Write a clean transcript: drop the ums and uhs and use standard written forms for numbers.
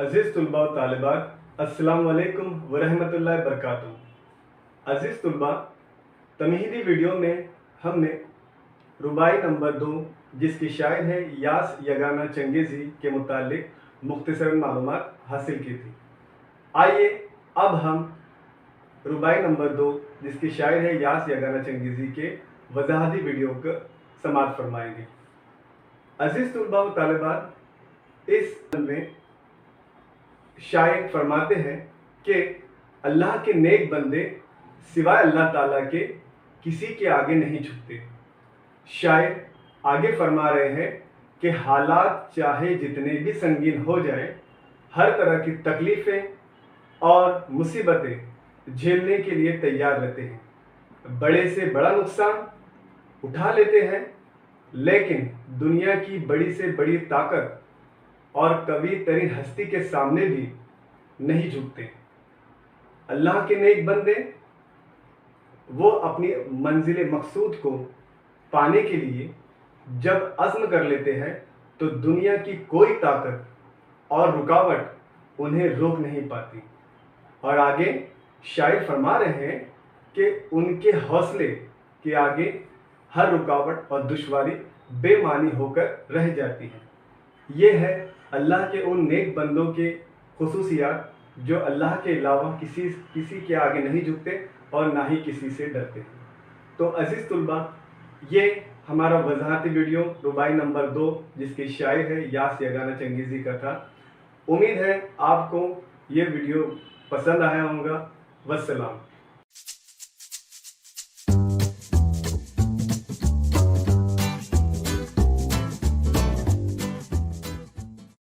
अज़ीज़ तुलबा व तालिबात, अस्सलाम वालेकुम व रहमतुल्लाहि बरकातुहू। अज़ीज़ तुलबा, तमहीदी वीडियो में हमने रुबाई नंबर 2 जिसकी शायर है यास यगाना चंगेज़ी के मुतालिक मुख्तसर मालूमात हासिल की थी। आइए अब हम रुबाई नंबर 2 जिसकी शायर है यास यगाना चंगेज़ी के वजाहती वीडियो को समाअत फरमाएंगे। अज़ीज़ तुलबा व तालिबात, इस में शायर फरमाते हैं कि अल्लाह के नेक बंदे सिवाय अल्लाह ताला के किसी के आगे नहीं झुकते। शायर आगे फरमा रहे हैं कि हालात चाहे जितने भी संगीन हो जाएं, हर तरह की तकलीफ़ें और मुसीबतें झेलने के लिए तैयार रहते हैं। बड़े से बड़ा नुकसान उठा लेते हैं, लेकिन दुनिया की बड़ी से बड़ी ताकत और कभी तरीन हस्ती के सामने भी नहीं झुकते। अल्लाह के नेक बंदे वो अपनी मंजिल मकसूद को पाने के लिए जब अज़्म कर लेते हैं तो दुनिया की कोई ताकत और रुकावट उन्हें रोक नहीं पाती। और आगे शायर फरमा रहे हैं कि उनके हौसले के आगे हर रुकावट और दुश्वारी बेमानी होकर रह जाती है। ये है अल्लाह के उन नेक बंदों के खुसूसियात जो अल्लाह के अलावा किसी के आगे नहीं झुकते और ना ही किसी से डरते हैं। तो अज़ीज़ तुलबा, ये हमारा वजाहती वीडियो रुबाई नंबर 2 जिसकी शायर है यास यगाना चंगेज़ी का था। उम्मीद है आपको ये वीडियो पसंद आया होगा। वस्सलाम।